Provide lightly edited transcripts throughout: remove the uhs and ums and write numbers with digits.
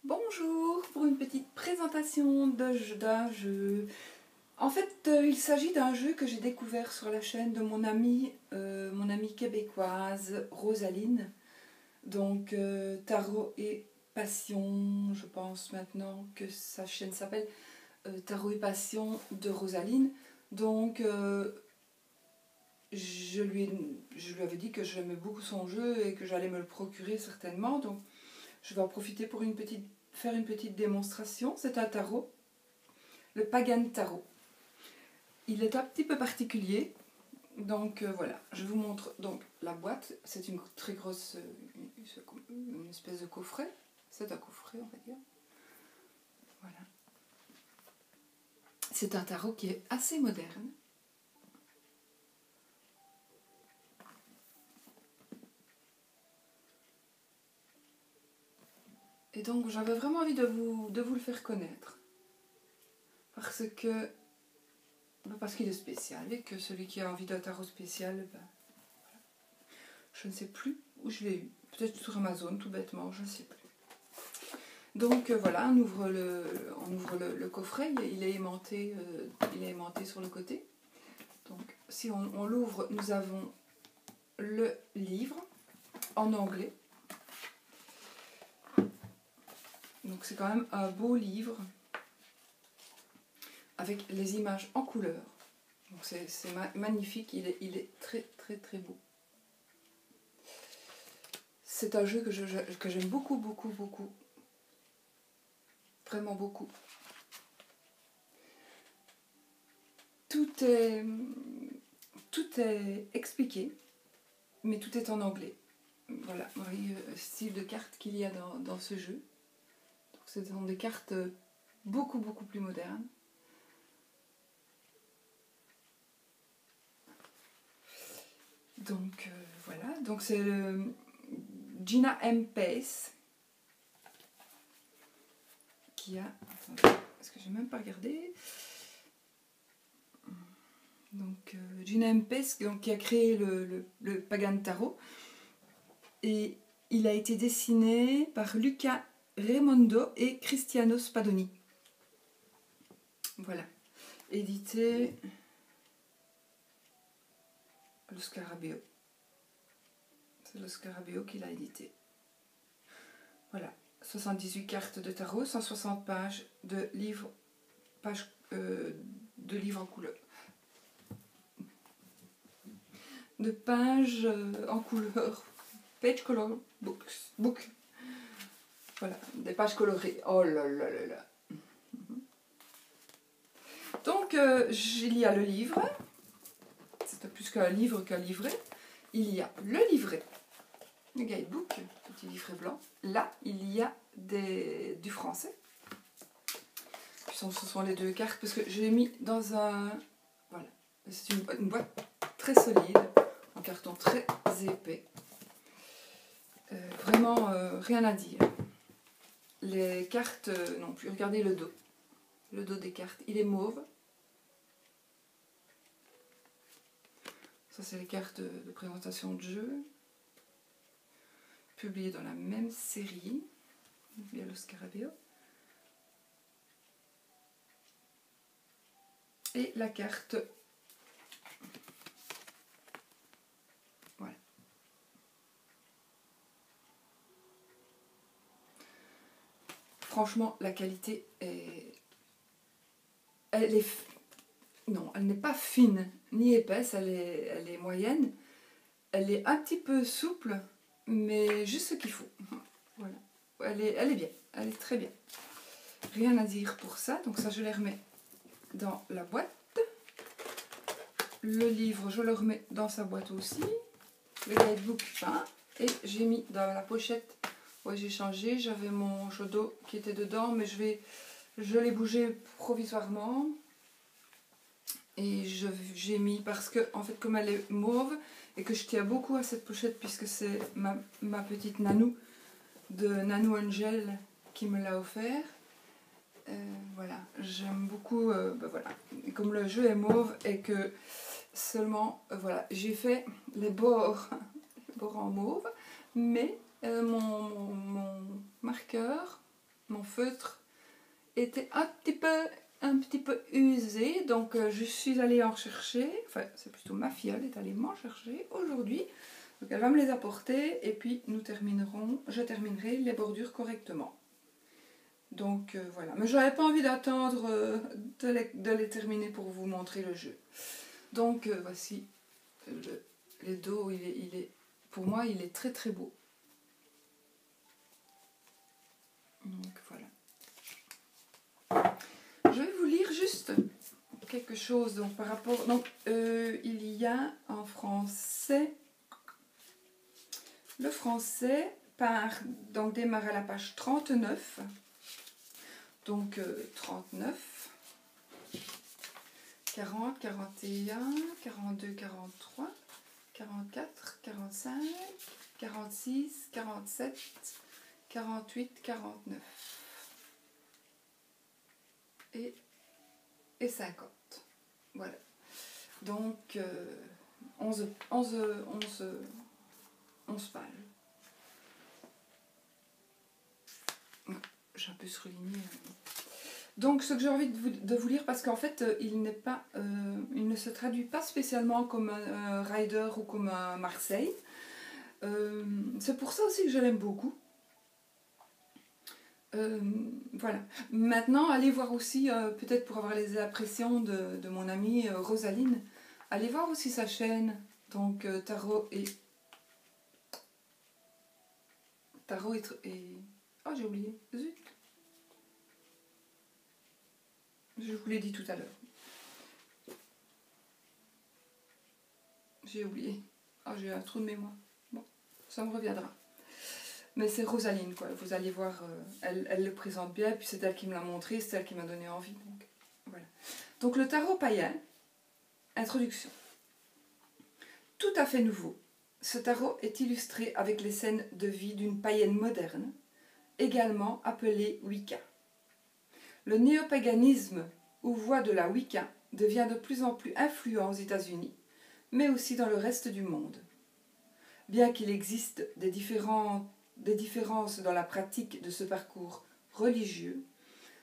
Bonjour, pour une petite présentation d'un jeu. En fait, il s'agit d'un jeu que j'ai découvert sur la chaîne de mon amie québécoise, Rosaline. Donc, Tarot et Passion, je pense maintenant que sa chaîne s'appelle Tarot et Passion de Rosaline. Donc, je lui avais dit que j'aimais beaucoup son jeu et que j'allais me le procurer certainement. Donc, je vais en profiter pour faire une petite démonstration. C'est un tarot, le Pagan Tarot. Il est un petit peu particulier. Donc voilà, je vous montre donc la boîte. C'est une très grosse, une espèce de coffret. C'est un coffret, on va dire. Voilà. C'est un tarot qui est assez moderne. Et donc j'avais vraiment envie de vous le faire connaître. Parce qu'il est spécial et que celui qui a envie d'un tarot spécial, voilà. Je ne sais plus où je l'ai eu. Peut-être sur Amazon, tout bêtement, je ne sais plus. Donc voilà, on ouvre le coffret, il est aimanté sur le côté. Donc si on l'ouvre, nous avons le livre en anglais. Donc c'est quand même un beau livre avec les images en couleur. Donc c'est magnifique, il est très très très beau. C'est un jeu que j'aime beaucoup, beaucoup, beaucoup. Vraiment beaucoup. Tout est expliqué, mais tout est en anglais. Voilà, voyez le style de cartes qu'il y a dans ce jeu. Donc, ce sont des cartes beaucoup, beaucoup plus modernes. Donc voilà, donc c'est le Gina M. Pace qui a... Attendez, est-ce que j'ai même pas regardé? Donc Gina M. Pace qui a créé le Pagan Tarot. Et il a été dessiné par Luca Raimondo et Cristiano Spadoni. Voilà. Édité le Scarabeo. C'est le Scarabeo qui l'a édité. Voilà. 78 cartes de tarot, 160 pages de livres en couleur. De pages en couleur. Page color book. Voilà, des pages colorées. Oh là là là là. Donc, il y a le livre. C'est plus qu'un livre qu'un livret. Il y a le livret, le guidebook, petit livret blanc. Là, il y a du français. Ce sont les deux cartes, parce que je l'ai mis dans un... Voilà, c'est une boîte très solide, en carton très épais. Vraiment, rien à dire. Les cartes non plus. Regardez le dos. Le dos des cartes, il est mauve. Ça, c'est les cartes de présentation de jeu. Publiées dans la même série. Il y a le Scarabeo. Et la carte. Voilà. Franchement, la qualité est... Non, elle n'est pas fine ni épaisse, elle est moyenne. Elle est un petit peu souple, mais juste ce qu'il faut. Voilà. Elle est bien, elle est très bien. Rien à dire pour ça, donc ça je les remets dans la boîte. Le livre, je le remets dans sa boîte aussi. Le guidebook peint. Et j'ai mis dans la pochette, ouais, j'ai changé, j'avais mon jodo qui était dedans, mais je l'ai bougé provisoirement. Et j'ai mis, parce que, en fait, comme elle est mauve, et que je tiens beaucoup à cette pochette, puisque c'est ma petite Nanou, de Nanou Angel, qui me l'a offert. Voilà, j'aime beaucoup, voilà. Et comme le jeu est mauve, et que seulement, voilà, j'ai fait les bords en mauve, mais mon marqueur, mon feutre était un petit peu usé, donc je suis allée en chercher, enfin c'est plutôt ma fille, elle est allée m'en chercher aujourd'hui, donc elle va me les apporter et puis je terminerai les bordures correctement. Donc voilà, mais j'avais pas envie d'attendre de les terminer pour vous montrer le jeu. Donc voici le dos, pour moi il est très très beau. Donc voilà. Je vais vous lire juste quelque chose donc, par rapport. Donc il y a en français. Le français démarre à la page 39. Donc 39, 40, 41, 42, 43, 44, 45, 46, 47, 48, 49 et 50. Voilà. Donc 11 pages. J'ai un peu surligné. Donc ce que j'ai envie de vous lire, parce qu'en fait il ne se traduit pas spécialement comme un Rider ou comme un Marseille. C'est pour ça aussi que je l'aime beaucoup. Voilà. Maintenant, allez voir aussi, peut-être pour avoir les impressions de mon amie Rosaline, allez voir aussi sa chaîne, donc Tarot et... Oh, j'ai oublié, zut. Je vous l'ai dit tout à l'heure. J'ai oublié. Oh, j'ai un trou de mémoire. Bon, ça me reviendra. Mais c'est Rosaline, quoi. Vous allez voir, elle le présente bien, puis c'est elle qui me l'a montré, c'est elle qui m'a donné envie. Donc, voilà. Donc le tarot païen, introduction. Tout à fait nouveau, ce tarot est illustré avec les scènes de vie d'une païenne moderne, également appelée Wicca. Le néopaganisme ou voie de la Wicca devient de plus en plus influent aux États-Unis, mais aussi dans le reste du monde. Bien qu'il existe des différences dans la pratique de ce parcours religieux,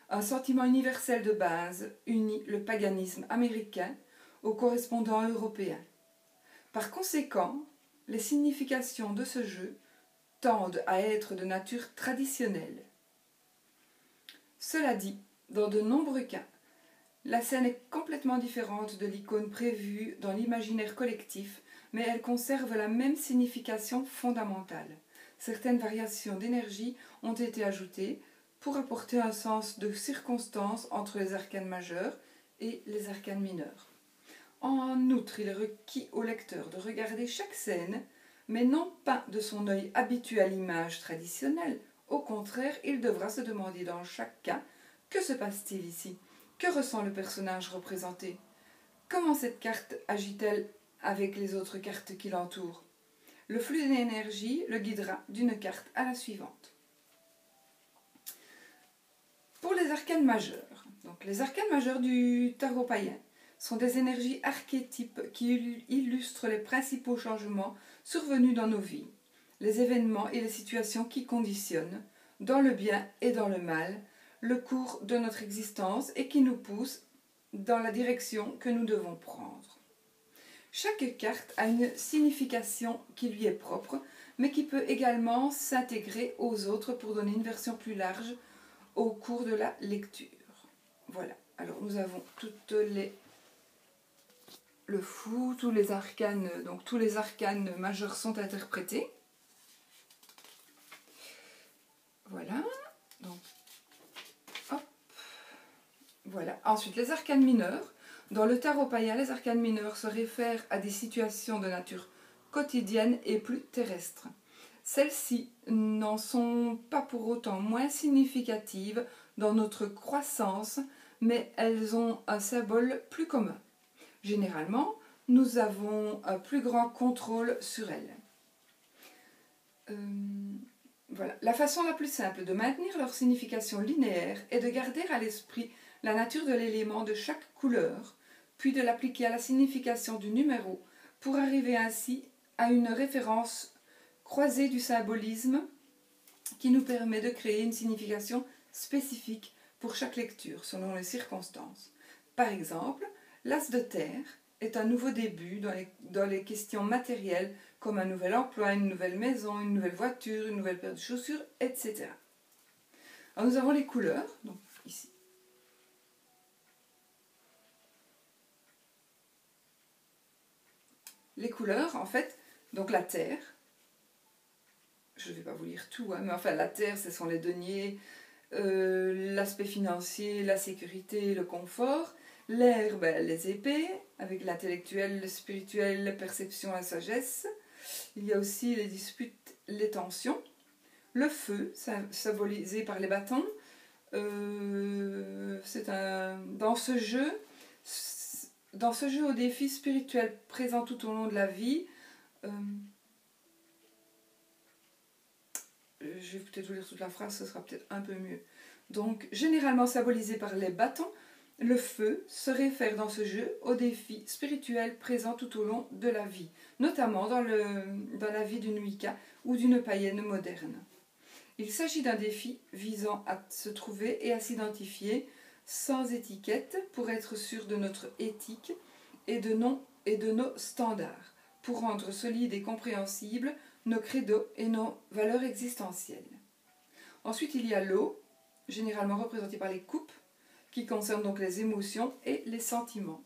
un sentiment universel de base unit le paganisme américain aux correspondants européens. Par conséquent, les significations de ce jeu tendent à être de nature traditionnelle. Cela dit, dans de nombreux cas, la scène est complètement différente de l'icône prévue dans l'imaginaire collectif, mais elle conserve la même signification fondamentale. Certaines variations d'énergie ont été ajoutées pour apporter un sens de circonstance entre les arcanes majeures et les arcanes mineures. En outre, il est requis au lecteur de regarder chaque scène, mais non pas de son œil habitué à l'image traditionnelle. Au contraire, il devra se demander dans chaque cas « Que se passe-t-il ici ? Que ressent le personnage représenté ? Comment cette carte agit-elle avec les autres cartes qui l'entourent ? Le flux d'énergie le guidera d'une carte à la suivante. » Pour les arcanes majeures, donc les arcanes majeures du tarot païen sont des énergies archétypes qui illustrent les principaux changements survenus dans nos vies, les événements et les situations qui conditionnent, dans le bien et dans le mal, le cours de notre existence et qui nous poussent dans la direction que nous devons prendre. Chaque carte a une signification qui lui est propre, mais qui peut également s'intégrer aux autres pour donner une version plus large au cours de la lecture. Voilà, alors nous avons le fou, tous les arcanes, donc tous les arcanes majeurs sont interprétés. Voilà, donc hop, voilà. Ensuite, les arcanes mineurs. Dans le tarot païen, les arcanes mineurs se réfèrent à des situations de nature quotidienne et plus terrestre. Celles-ci n'en sont pas pour autant moins significatives dans notre croissance, mais elles ont un symbole plus commun. Généralement, nous avons un plus grand contrôle sur elles. Voilà. La façon la plus simple de maintenir leur signification linéaire est de garder à l'esprit la nature de l'élément de chaque couleur, puis de l'appliquer à la signification du numéro pour arriver ainsi à une référence croisée du symbolisme qui nous permet de créer une signification spécifiques pour chaque lecture, selon les circonstances. Par exemple, l'as de terre est un nouveau début dans les questions matérielles, comme un nouvel emploi, une nouvelle maison, une nouvelle voiture, une nouvelle paire de chaussures, etc. Alors nous avons les couleurs, donc ici. Les couleurs, en fait, donc la terre, je ne vais pas vous lire tout, hein, mais enfin la terre, ce sont les deniers, l'aspect financier, la sécurité, le confort. L'air, ben, les épées, avec l'intellectuel, le spirituel, la perception, la sagesse. Il y a aussi les disputes, les tensions. Le feu, symbolisé par les bâtons. Dans ce jeu au défi spirituel présent tout au long de la vie, je vais peut-être vous lire toute la phrase, ce sera peut-être un peu mieux. Donc, généralement symbolisé par les bâtons, le feu se réfère dans ce jeu au défi spirituel présent tout au long de la vie, notamment dans la vie d'une Wicca ou d'une païenne moderne. Il s'agit d'un défi visant à se trouver et à s'identifier sans étiquette pour être sûr de notre éthique et de nos standards, pour rendre solides et compréhensibles nos credos et nos valeurs existentielles. Ensuite, il y a l'eau, généralement représentée par les coupes, qui concerne donc les émotions et les sentiments.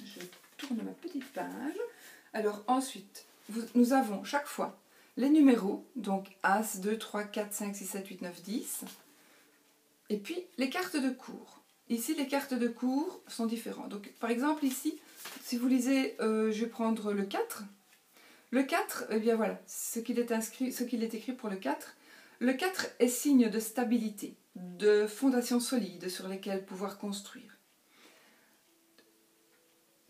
Je tourne ma petite page. Alors ensuite, nous avons chaque fois les numéros, donc As, 2, 3, 4, 5, 6, 7, 8, 9, 10. Et puis les cartes de cours. Ici, les cartes de cours sont différentes. Donc, par exemple, ici, si vous lisez, je vais prendre le 4. Le 4, eh bien voilà, ce qu'il est écrit pour le 4. Le 4 est signe de stabilité, de fondations solides sur lesquelles pouvoir construire.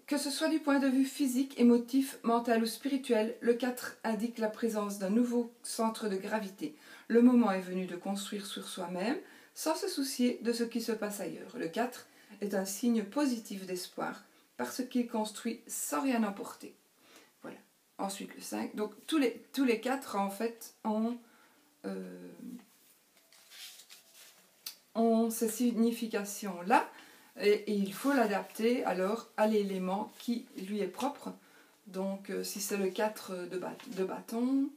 Que ce soit du point de vue physique, émotif, mental ou spirituel, le 4 indique la présence d'un nouveau centre de gravité. Le moment est venu de construire sur soi-même, sans se soucier de ce qui se passe ailleurs. Le 4 est un signe positif d'espoir, parce qu'il construit sans rien emporter. Voilà. Ensuite le 5. Donc tous les 4 en fait ont ces significations-là. Et il faut l'adapter alors à l'élément qui lui est propre. Donc si c'est le 4 de bâton,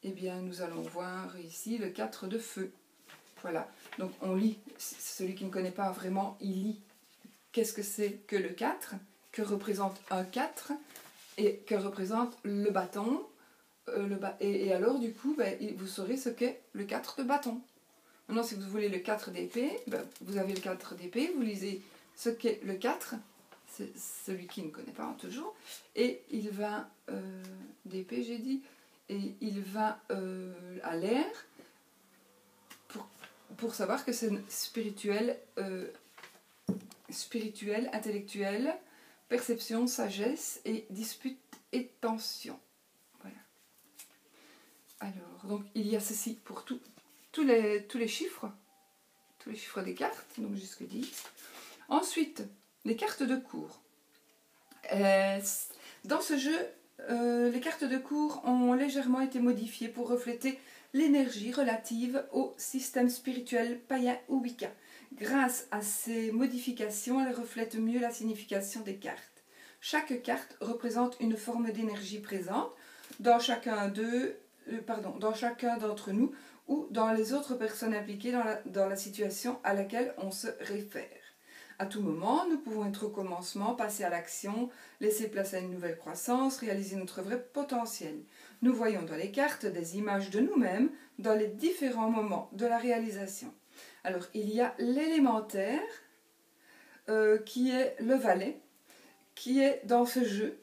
eh bien nous allons voir ici le 4 de feu. Voilà, donc on lit, celui qui ne connaît pas vraiment, il lit qu'est-ce que c'est que le 4, que représente un 4 et que représente le bâton. Et alors du coup, ben, vous saurez ce qu'est le 4 de bâton. Maintenant, si vous voulez le 4 d'épée, ben, vous avez le 4 d'épée, vous lisez ce qu'est le 4, c'est celui qui ne connaît pas toujours, et il va, d'épée j'ai dit, et il va à l'air pour savoir que c'est spirituel, intellectuel, perception, sagesse, et dispute et tension. Voilà. Alors, donc il y a ceci pour tous les chiffres des cartes, donc jusque 10. Ensuite, les cartes de cours. Dans ce jeu, les cartes de cours ont légèrement été modifiées pour refléter l'énergie relative au système spirituel païen ou Wicca. Grâce à ces modifications, elles reflètent mieux la signification des cartes. Chaque carte représente une forme d'énergie présente dans chacun d'entre nous ou dans les autres personnes impliquées dans la situation à laquelle on se réfère. À tout moment, nous pouvons être au commencement, passer à l'action, laisser place à une nouvelle croissance, réaliser notre vrai potentiel. Nous voyons dans les cartes des images de nous-mêmes dans les différents moments de la réalisation. Alors, il y a l'élémentaire, qui est le valet, qui est dans ce jeu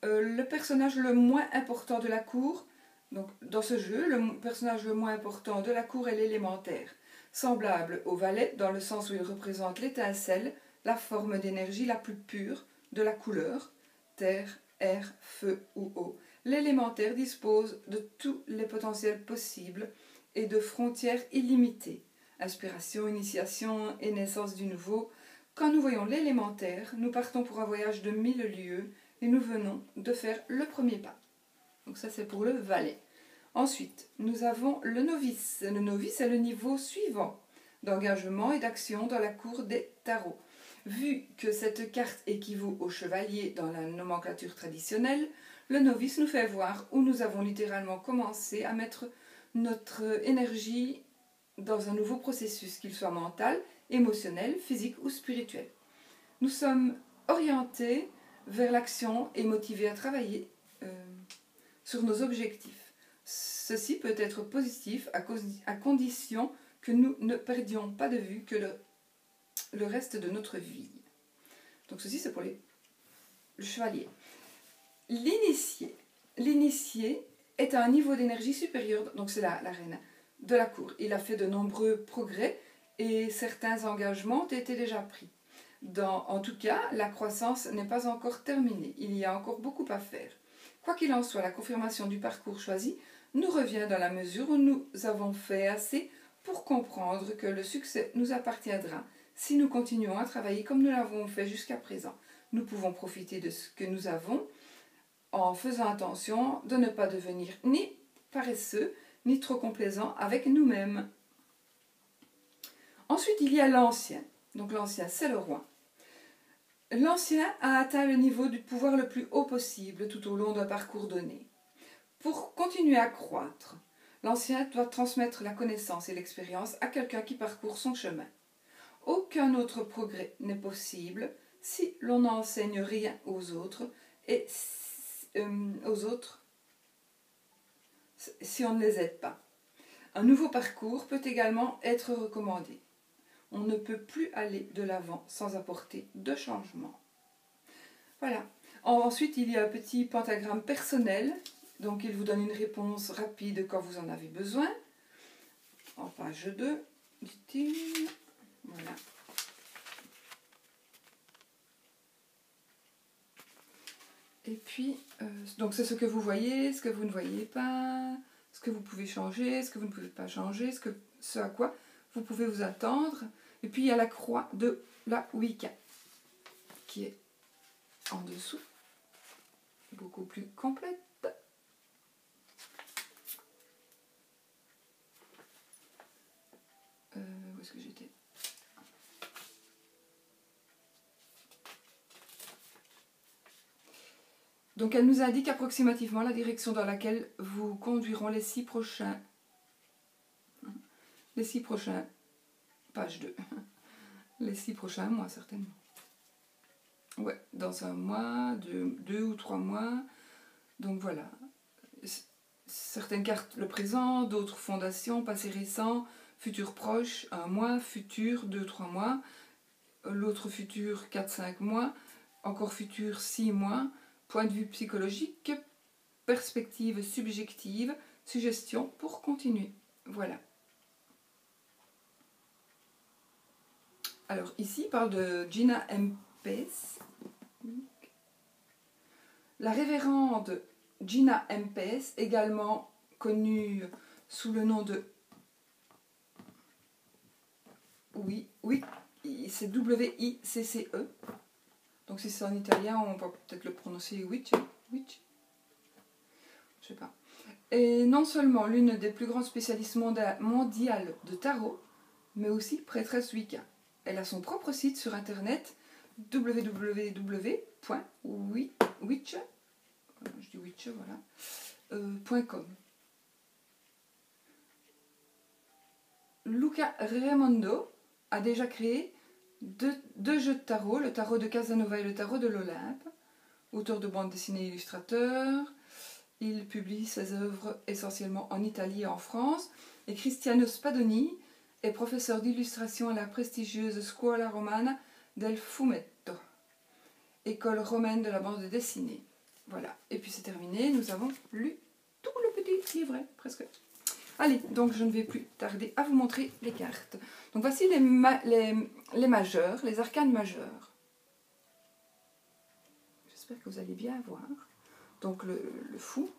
le personnage le moins important de la cour. Donc, dans ce jeu, le personnage le moins important de la cour est l'élémentaire, semblable au valet dans le sens où il représente l'étincelle, la forme d'énergie la plus pure de la couleur, terre, air, feu ou eau. L'élémentaire dispose de tous les potentiels possibles et de frontières illimitées. Inspiration, initiation et naissance du nouveau. Quand nous voyons l'élémentaire, nous partons pour un voyage de 1000 lieues et nous venons de faire le premier pas. Donc ça c'est pour le valet. Ensuite, nous avons le novice. Le novice est le niveau suivant d'engagement et d'action dans la cour des tarots. Vu que cette carte équivaut au chevalier dans la nomenclature traditionnelle, le novice nous fait voir où nous avons littéralement commencé à mettre notre énergie dans un nouveau processus, qu'il soit mental, émotionnel, physique ou spirituel. Nous sommes orientés vers l'action et motivés à travailler sur nos objectifs. Ceci peut être positif à condition que nous ne perdions pas de vue que le reste de notre vie. Donc ceci c'est pour le chevalier. L'initié. L'initié est à un niveau d'énergie supérieur, donc c'est la reine de la cour. Il a fait de nombreux progrès et certains engagements ont été déjà pris. En tout cas, la croissance n'est pas encore terminée. Il y a encore beaucoup à faire. Quoi qu'il en soit, la confirmation du parcours choisi nous revient dans la mesure où nous avons fait assez pour comprendre que le succès nous appartiendra si nous continuons à travailler comme nous l'avons fait jusqu'à présent. Nous pouvons profiter de ce que nous avons en faisant attention de ne pas devenir ni paresseux ni trop complaisants avec nous-mêmes. Ensuite, il y a l'ancien. Donc l'ancien, c'est le roi. L'ancien a atteint le niveau du pouvoir le plus haut possible tout au long d'un parcours donné. Pour continuer à croître, l'ancien doit transmettre la connaissance et l'expérience à quelqu'un qui parcourt son chemin. Aucun autre progrès n'est possible si l'on n'enseigne rien aux autres et si on ne les aide pas. Un nouveau parcours peut également être recommandé. On ne peut plus aller de l'avant sans apporter de changement. Voilà. Ensuite, il y a un petit pentagramme personnel. Donc, il vous donne une réponse rapide quand vous en avez besoin. En page 2, dit-il. Voilà. Et puis, donc c'est ce que vous voyez, ce que vous ne voyez pas, ce que vous pouvez changer, ce que vous ne pouvez pas changer, ce à quoi vous pouvez vous attendre. Et puis, il y a la croix de la Wicca, qui est en dessous, beaucoup plus complète. Où est-ce que j'étais ? Donc elle nous indique approximativement la direction dans laquelle vous conduiront les 6 prochains. Page 2. Les 6 prochains mois, certainement. Ouais, dans un mois, 2 ou 3 mois. Donc voilà. Certaines cartes le présent, d'autres fondations, passé récent, futur proche, 1 mois, futur, 2-3 mois. L'autre futur, 4-5 mois. Encore futur, 6 mois. Point de vue psychologique, perspective subjective, suggestion pour continuer. Voilà. Alors ici, il parle de Gina Mpes. La révérende Gina Mpes, également connue sous le nom de... Oui, c'est W-I-C-C-E. Donc si c'est en italien, on va peut-être le prononcer Witch. Je sais pas. Et non seulement l'une des plus grandes spécialistes mondiales de tarot, mais aussi prêtresse Wicca. Elle a son propre site sur internet www.witch.com. Luca Raimondo a déjà créé deux jeux de tarot, le tarot de Casanova et le tarot de l'Olympe. Auteur de bande dessinée et illustrateur, il publie ses œuvres essentiellement en Italie et en France. Et Cristiano Spadoni est professeur d'illustration à la prestigieuse Scuola Romana del Fumetto, école romaine de la bande dessinée. Voilà, et puis c'est terminé, nous avons lu tout le petit livret, presque. Allez, donc je ne vais plus tarder à vous montrer les cartes. Donc voici les majeurs, les arcanes majeurs. J'espère que vous allez bien voir. Donc le fou.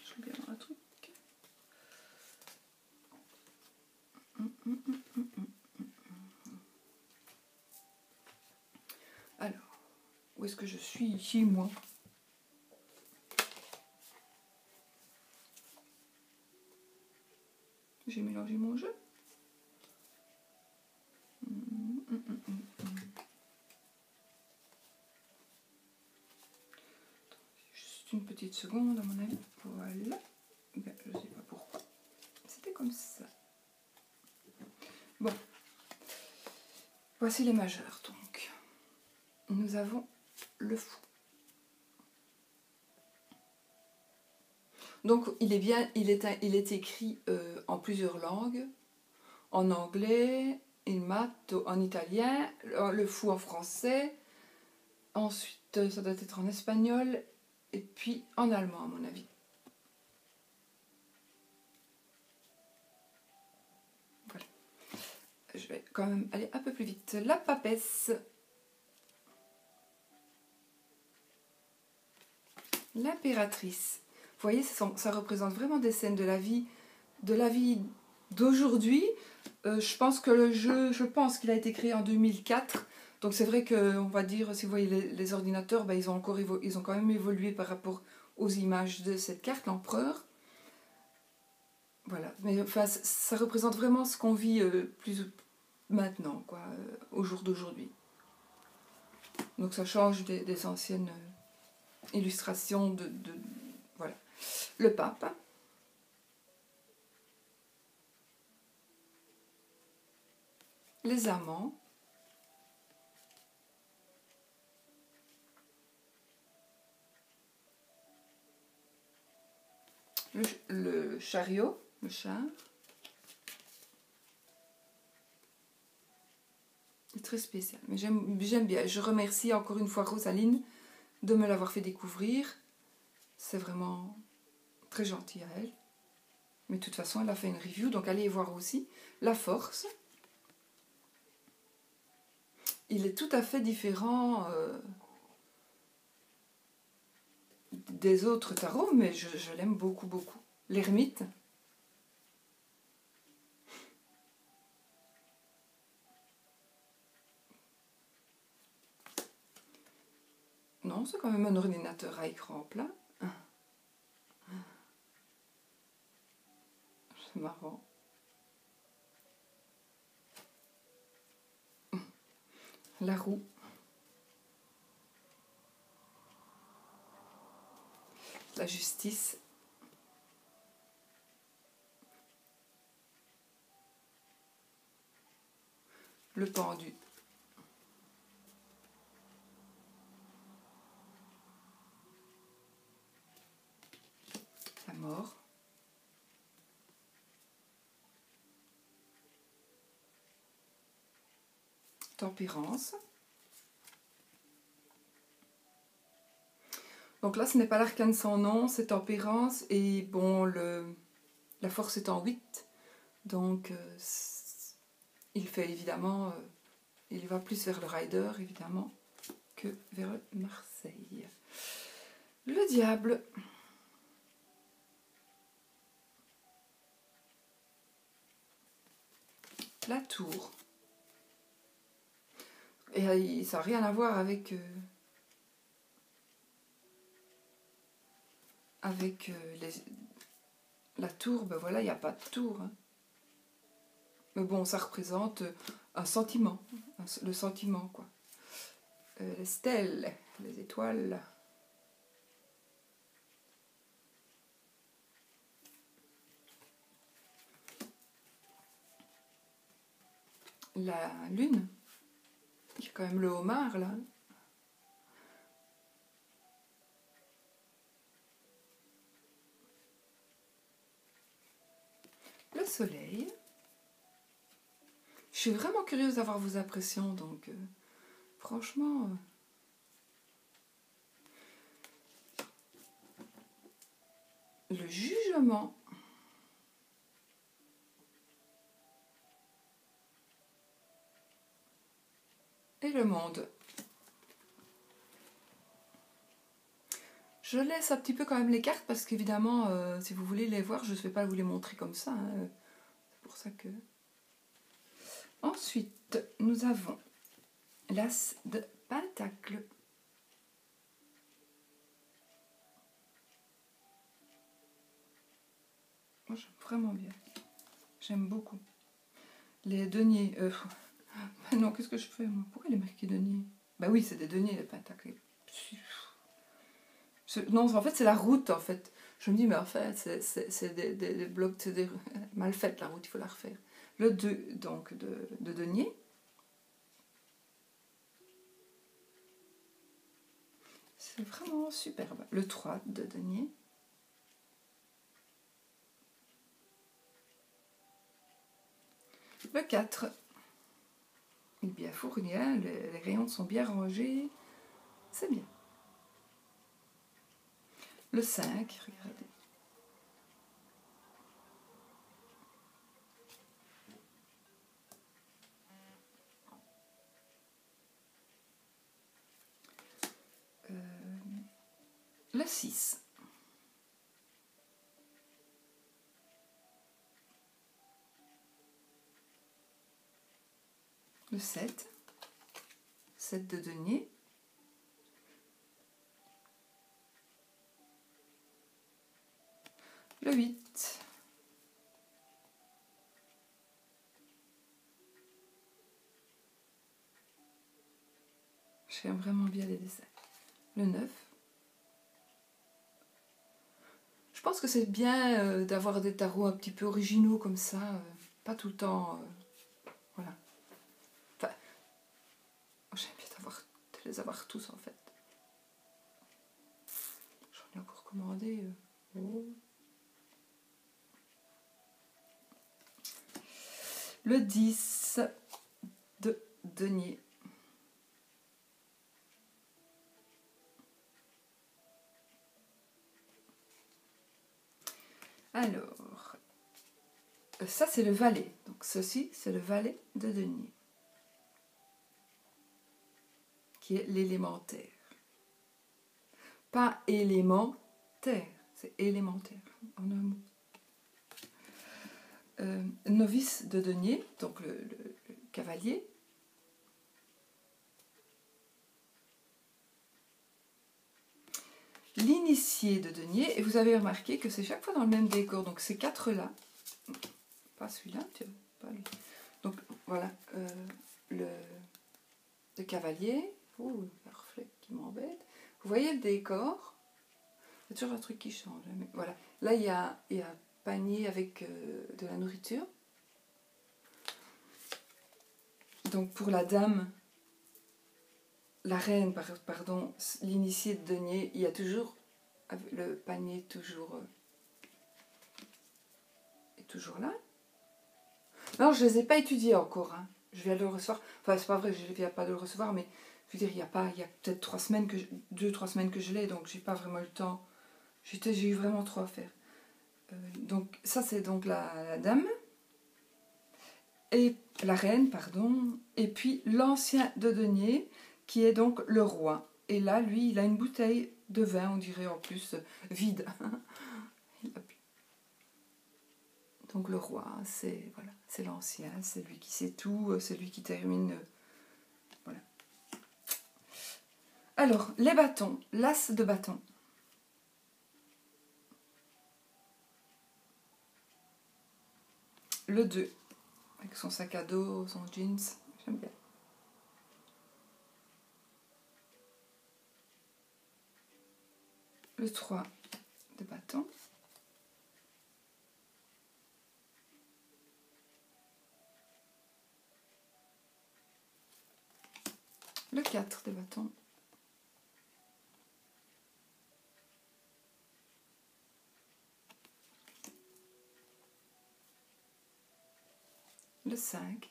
Je vais bien voir un truc. Alors, où est-ce que je suis ici, moi ? J'ai mélangé mon jeu. Juste une petite seconde à mon avis. Voilà. Ben, je ne sais pas pourquoi. C'était comme ça. Bon. Voici les majeurs donc. Nous avons le fou. Donc il est bien, il est écrit en plusieurs langues, en anglais, il matto en italien, le fou en français, ensuite ça doit être en espagnol et puis en allemand à mon avis. Voilà. Je vais quand même aller un peu plus vite. La papesse. L'impératrice. Vous voyez, ça représente vraiment des scènes de la vie d'aujourd'hui. Je pense que le jeu, qu'il a été créé en 2004. Donc c'est vrai que, on va dire, si vous voyez les ordinateurs, ben, ils ont quand même évolué par rapport aux images de cette carte, l'empereur. Voilà. Mais enfin, ça représente vraiment ce qu'on vit plus maintenant, quoi, au jour d'aujourd'hui. Donc ça change des anciennes illustrations voilà. Le pape. Les amants. Le chariot, le char. C'est très spécial, mais j'aime bien. Je remercie encore une fois Rosaline de me l'avoir fait découvrir. C'est vraiment très gentil à elle. Mais de toute façon, elle a fait une review, donc allez y voir aussi. La force. Il est tout à fait différent des autres tarots, mais je l'aime beaucoup, beaucoup. L'ermite. Non, c'est quand même un ordinateur à écran plat. C'est marrant. La roue. La justice. Le pendu. La mort. Tempérance. Donc là, ce n'est pas l'arcane sans nom, c'est tempérance. Et bon, la force est en 8. Donc, il fait évidemment... il va plus vers le rider, évidemment, que vers le Marseille. Le diable. La tour. Et ça n'a rien à voir avec... la tour, ben voilà, il n'y a pas de tour. Hein. Mais bon, ça représente un sentiment. Le sentiment, quoi. Les stèles, les étoiles. La lune. Il y a quand même le homard, là. Le soleil. Je suis vraiment curieuse d'avoir vos impressions, donc franchement... le jugement. Et le monde. Je laisse un petit peu quand même les cartes parce qu'évidemment, si vous voulez les voir, je ne vais pas vous les montrer comme ça. Hein. C'est pour ça que... Ensuite, nous avons l'as de Pentacle. Moi, j'aime vraiment bien. J'aime beaucoup. Les deniers. Non, qu'est-ce que je fais moi? Pourquoi il est marqué denier? Bah oui, c'est des deniers, les pentacles. Non, en fait, c'est la route, en fait. Je me dis, mais en fait, c'est des blocs, c'est mal fait, la route, il faut la refaire. Le 2, donc, de denier. C'est vraiment superbe. Le 3 de denier. Le 4. Il est bien fourni, hein, les rayons sont bien rangés. C'est bien. Le 5, regardez. Le 6. Le 7. 7 de denier. Le 8. J'aime vraiment bien les dessins. Le 9. Je pense que c'est bien d'avoir des tarots un petit peu originaux comme ça. Pas tout le temps... voilà. Enfin, j'aime bien de les avoir tous en fait. J'en ai encore commandé. Oh. Le 10 de denier. Alors, ça c'est le valet. Donc ceci c'est le valet de denier. Qui est l'élémentaire. Pas élémentaire, c'est élémentaire en un mot. Novice de denier, donc le cavalier. L'initié de denier, et vous avez remarqué que c'est chaque fois dans le même décor, donc ces quatre-là, pas celui-là, pas lui. Donc voilà, le cavalier, ouh, un reflet qui m'embête. Vous voyez le décor, il y a toujours un truc qui change. Mais voilà, là il y a un panier avec de la nourriture. Donc pour la dame, la reine, pardon, l'initié de denier, il y a toujours le panier est toujours là. Non, je ne les ai pas étudiés encore. Hein. Je viens de le recevoir. Enfin, c'est pas vrai, je ne viens pas de le recevoir, mais je veux dire, il y a peut-être 3 semaines, 2-3 semaines que je l'ai, donc j'ai pas vraiment eu le temps. J'ai eu vraiment trop à faire. Donc ça, c'est donc la dame. Et la reine, pardon. Et puis l'ancien de denier, qui est donc le roi. Et là, lui, il a une bouteille de vin, on dirait en plus, vide. Donc le roi, c'est voilà, c'est l'ancien, c'est lui qui sait tout, c'est lui qui termine. Voilà. Alors, les bâtons, l'as de bâton. Le 2, avec son sac à dos, son jeans, j'aime bien. Le 3 de bâton. Le 4 de bâton. Le 5.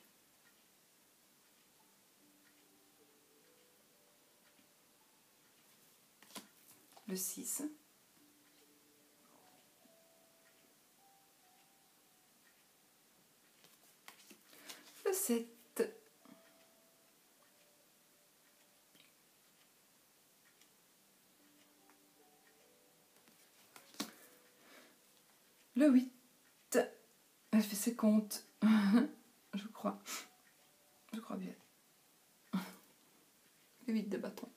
Le 6. Le 7. Le 8. Elle fait ses comptes. Je crois. Je crois bien. Le 8 de bâton.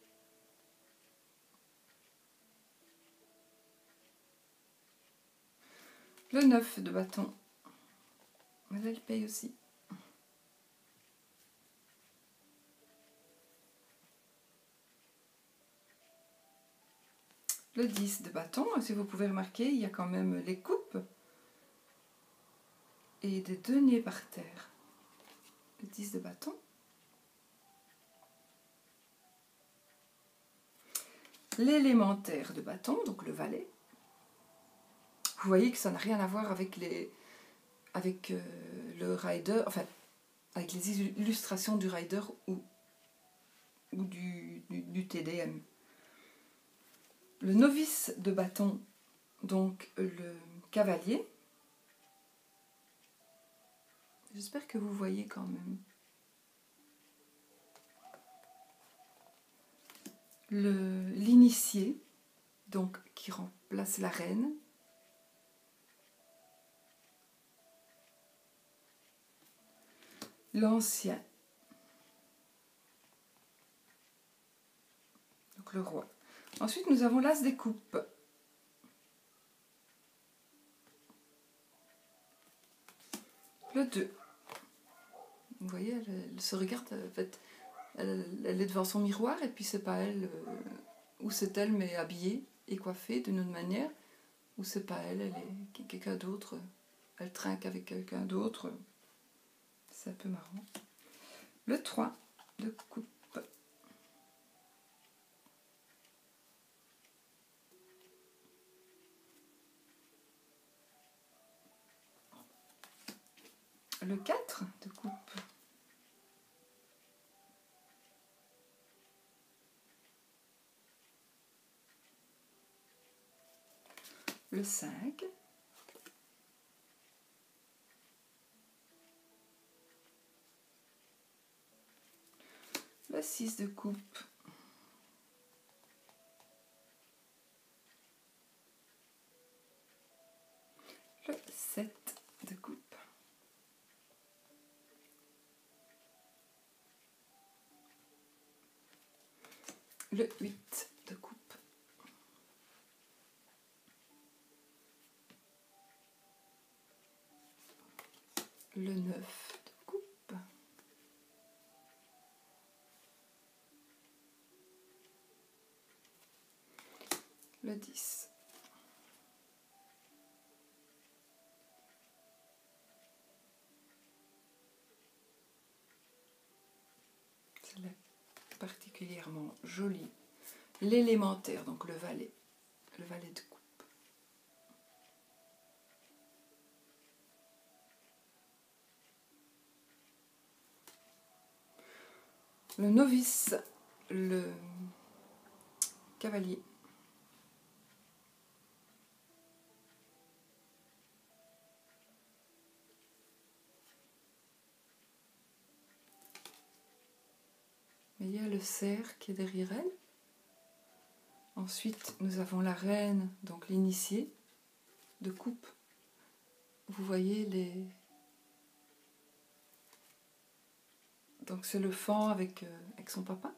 Le 9 de bâton. Mais là, il paye aussi. Le 10 de bâton, si vous pouvez remarquer, il y a quand même les coupes et des deniers par terre. Le 10 de bâton. L'élémentaire de bâton, donc le valet. Vous voyez que ça n'a rien à voir avec le rider, enfin avec les illustrations du rider ou du TDM. Le novice de bâton, donc le cavalier. J'espère que vous voyez quand même. L'initié, donc qui remplace la reine. L'ancien, donc le roi. Ensuite, nous avons l'as des coupes. Le 2. Vous voyez, elle se regarde, en fait, elle est devant son miroir et puis c'est pas elle, ou c'est elle mais habillée et coiffée d'une autre manière, ou c'est pas elle, elle est quelqu'un d'autre, elle trinque avec quelqu'un d'autre. C'est un peu marrant. Le 3 de coupe. Le 4 de coupe. Le 5. Le 6 de coupe. Le 7 de coupe. Le 8 de coupe. Le 9 de coupe. Le 10. Celle-là particulièrement jolie. L'élémentaire, donc le valet de coupe. Le novice, le cavalier. Et il y a le cerf qui est derrière elle. Ensuite, nous avons la reine, donc l'initiée de coupe. Vous voyez les... Donc c'est le fan avec son papa.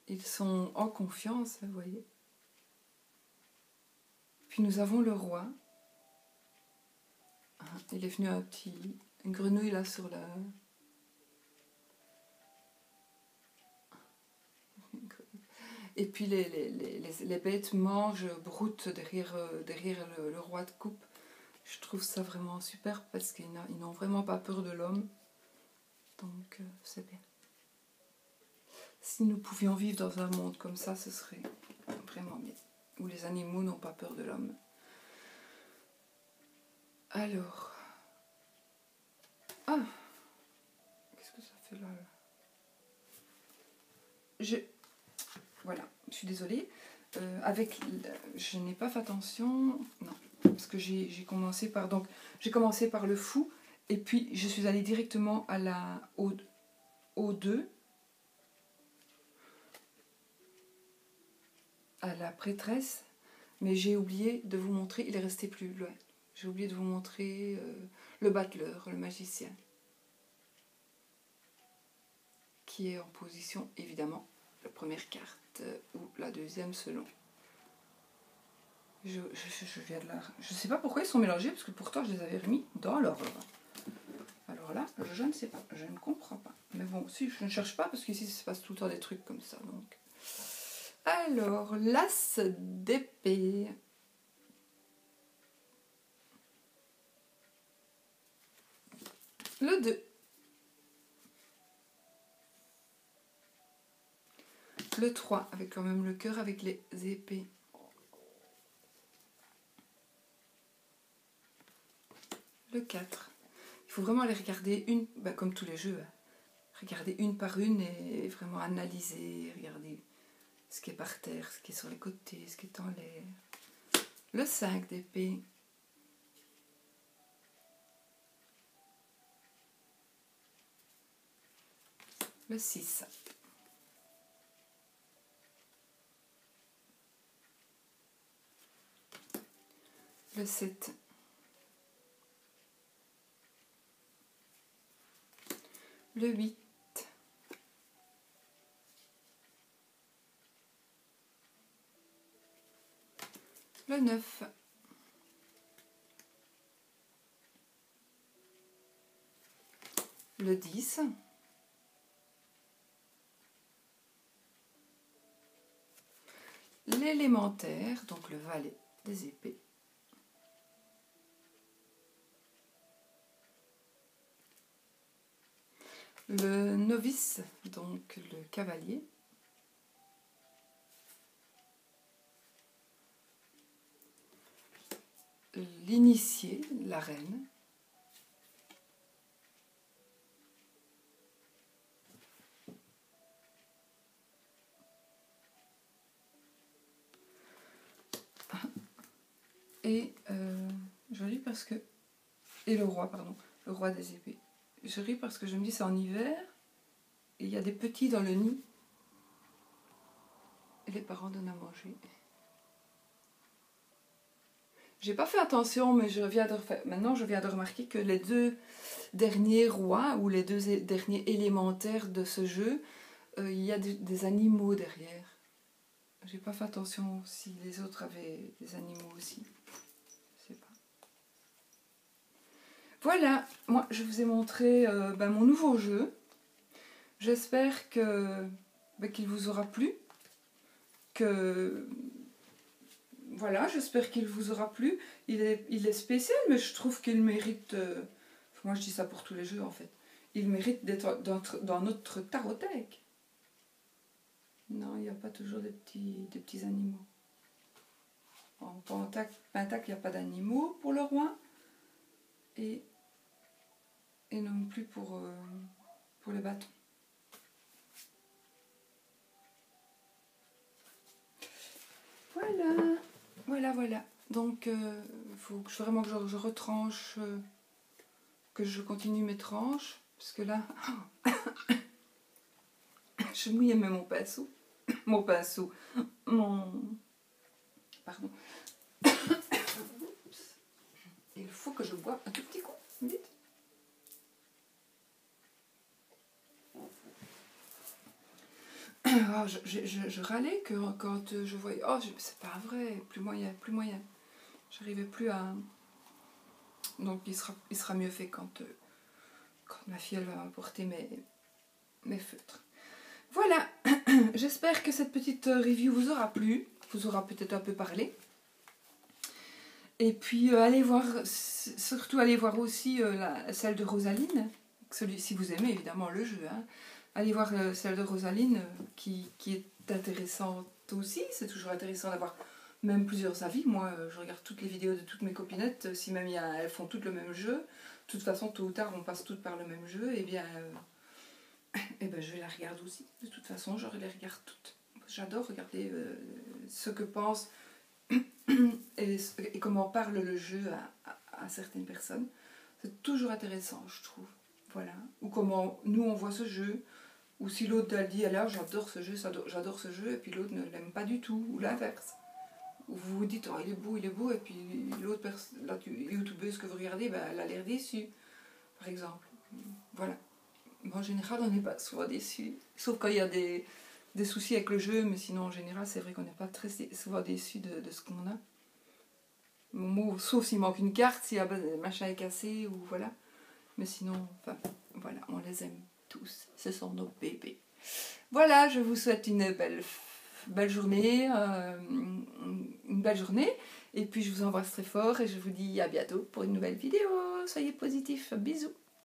Ils sont en confiance, vous voyez. Puis nous avons le roi. Il est venu une grenouille là sur la... Et puis les bêtes mangent, broutent derrière le roi de coupe. Je trouve ça vraiment super parce qu'ils n'ont vraiment pas peur de l'homme. Donc c'est bien. Si nous pouvions vivre dans un monde comme ça, ce serait vraiment bien. Où les animaux n'ont pas peur de l'homme. Alors... Ah! Qu'est-ce que ça fait là? Voilà, je suis désolée. Je n'ai pas fait attention. Non, parce que j'ai commencé par... Donc, j'ai commencé par le fou. Et puis, je suis allée directement au 2. À la prêtresse. Mais j'ai oublié de vous montrer... Il est resté plus loin. J'ai oublié de vous montrer le battleur, le magicien. Qui est en position, évidemment, la première carte ou la deuxième selon. Je sais pas pourquoi ils sont mélangés, parce que pourtant je les avais remis dans l'ordre. Alors là, je ne sais pas, je ne comprends pas. Mais bon, si, je ne cherche pas, parce qu'ici, il se passe tout le temps des trucs comme ça. Donc. Alors, l'as d'épée. Le 2. Le 3, avec quand même le cœur, avec les épées. Le 4. Il faut vraiment les regarder comme tous les jeux. Regarder une par une et vraiment analyser, regarder ce qui est par terre, ce qui est sur les côtés, ce qui est en l'air. Le 5 d'épée. Le 6. Le 7. Le 8. Le 9. Le 10. L'élémentaire, donc le valet des épées. Le novice, donc le cavalier. L'initié, la reine. Et je ris parce que... Et le roi, pardon. Le roi des épées. Je ris parce que je me dis c'est en hiver. Et il y a des petits dans le nid. Et les parents donnent à manger. J'ai pas fait attention, mais maintenant je viens de remarquer que les 2 derniers rois, ou les 2 derniers élémentaires de ce jeu, il y a des animaux derrière. J'ai pas fait attention si les autres avaient des animaux aussi. Je sais pas. Voilà, moi je vous ai montré mon nouveau jeu. J'espère qu'il vous aura plu. Voilà, j'espère qu'il vous aura plu. Il est spécial, mais je trouve qu'il mérite... moi je dis ça pour tous les jeux en fait. Il mérite d'être dans notre tarothèque. Non, il n'y a pas toujours des petits animaux. En Pentacle, il n'y a pas d'animaux pour le roi. Et non plus pour les bâtons. Voilà. Donc, il faut vraiment que je retranche, que je continue mes tranches. Parce que là, je mouillais même mon pinceau. Pardon. Il faut que je boive un tout petit coup, vite. Oh, je râlais quand je voyais... Oh, c'est pas vrai, plus moyen. J'arrivais plus à... Donc il sera mieux fait quand ma fille elle va m'apporter mes feutres. Voilà, j'espère que cette petite review vous aura plu, vous aura peut-être un peu parlé. Et puis surtout allez voir aussi celle de Rosaline, si vous aimez évidemment le jeu. Hein. Allez voir celle de Rosaline qui est intéressante aussi, c'est toujours intéressant d'avoir même plusieurs avis. Moi je regarde toutes les vidéos de toutes mes copinettes, si même elles font toutes le même jeu, de toute façon tôt ou tard on passe toutes par le même jeu, et bien je les regarde aussi, de toute façon je les regarde toutes. J'adore regarder ce que pensent et comment parle le jeu à certaines personnes. C'est toujours intéressant, je trouve. Voilà. Ou comment nous on voit ce jeu, ou si l'autre a dit alors j'adore ce jeu, et puis l'autre ne l'aime pas du tout, ou l'inverse. Ou vous vous dites oh il est beau, et puis l'autre la youtubeuse que vous regardez, elle a l'air déçue, par exemple. Voilà. En général on n'est pas souvent déçu, sauf quand il y a des soucis avec le jeu, mais sinon en général c'est vrai qu'on n'est pas très souvent déçu de ce qu'on a. Sauf s'il manque une carte, si le machin est cassé, ou voilà. Mais sinon, enfin, voilà, on les aime tous. Ce sont nos bébés. Voilà, je vous souhaite une belle journée, et puis je vous embrasse très fort et je vous dis à bientôt pour une nouvelle vidéo. Soyez positifs, bisous.